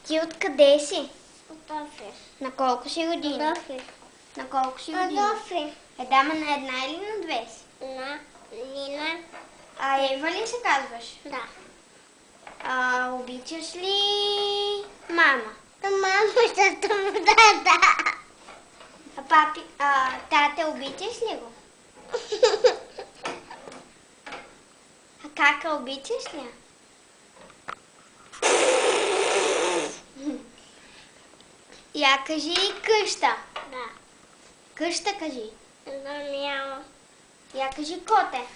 Ти откъде си? От офис. На колко си години? От офис. На колко си години? От офис. Дама на една или на две си? На Нина. Ева ли се казваш? Да. Обичаш ли мама? Мамата му да. Тата, обичаш ли го? Кака, обичаш ли я? Я кажи къща. Да. Къща кажи. Няма. Я кажи коте.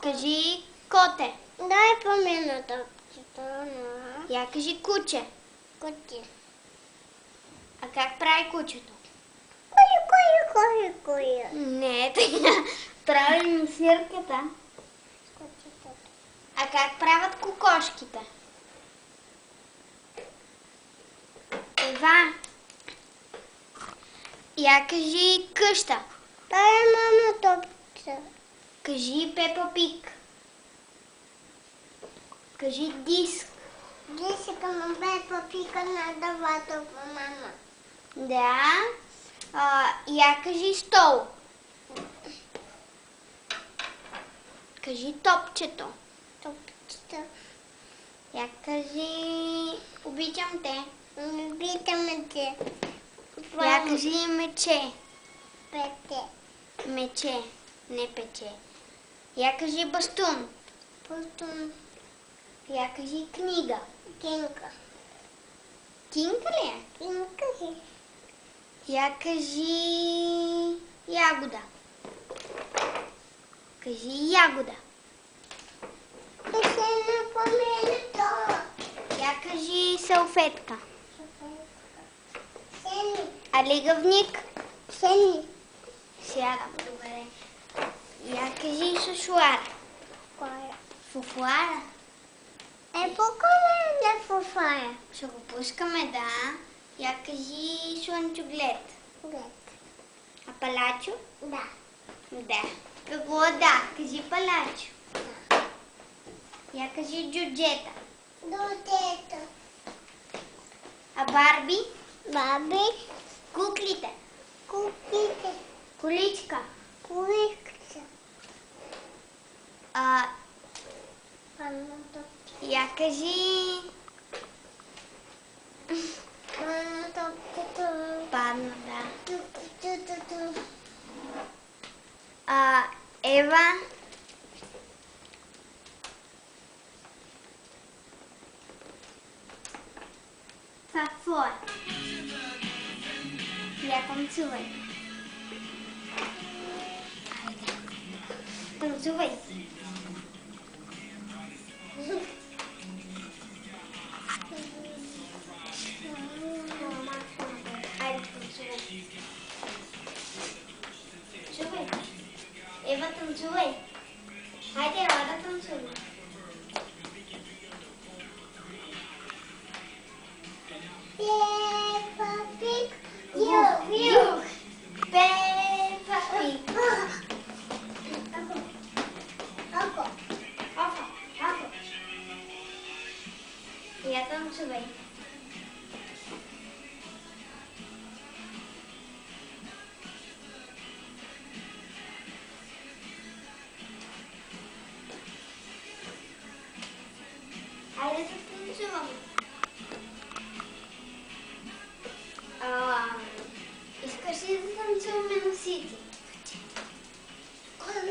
Кажи коте. Дай помина топчето. Я кажи куче. Кути. А как прави кучето? Кой. Не е така. Прави ми свирката. А как правят кокошките? Ева, я кажи къща. Дай мама топче. Кажи Пепа Пик. Кажи диск. Дисика му бе попика на давато по мама. Да. Я кажи стол. Кажи топчето. Топчето. Я кажи обичам те. Обичаме те. Я кажи мече. Пете. Мече, не пече. Я кажи бастун. Пустун. Я кажи книга. Кинка. Кинка ли е? Кинка си. Я кажи ягода. Кажи ягода. Ще напомня то. Я кажи салфетка. Сени. Лигавник. Сени. Сядам, добре. Я кажи шушуар. Коя? Фуфуара. Покажи да фуфая. Ще го пускаме, да. Я кажи слънчоглед. Глед. А палачо? Да. Да. Какво да? Кажи палачо. Я кажи джуджета. Дотето. А Барби? Баби. Куклите. Куките. Количка. Куликца. Паното. Я кажи Паното. падна, да. Ту-ту-ту-ту. Ева. Това какво е? Я танцувай. Айде. Танцувай. Айде, танцувай. Танцувай. Ева, танцувай. Хайде, ела да танцувай. Пепа Пик. Юх. Пепа Пик. Ако. Ако. Я танцувай. Айде да танцуваме. Искаш ли да танцуваме на Сити? Кой е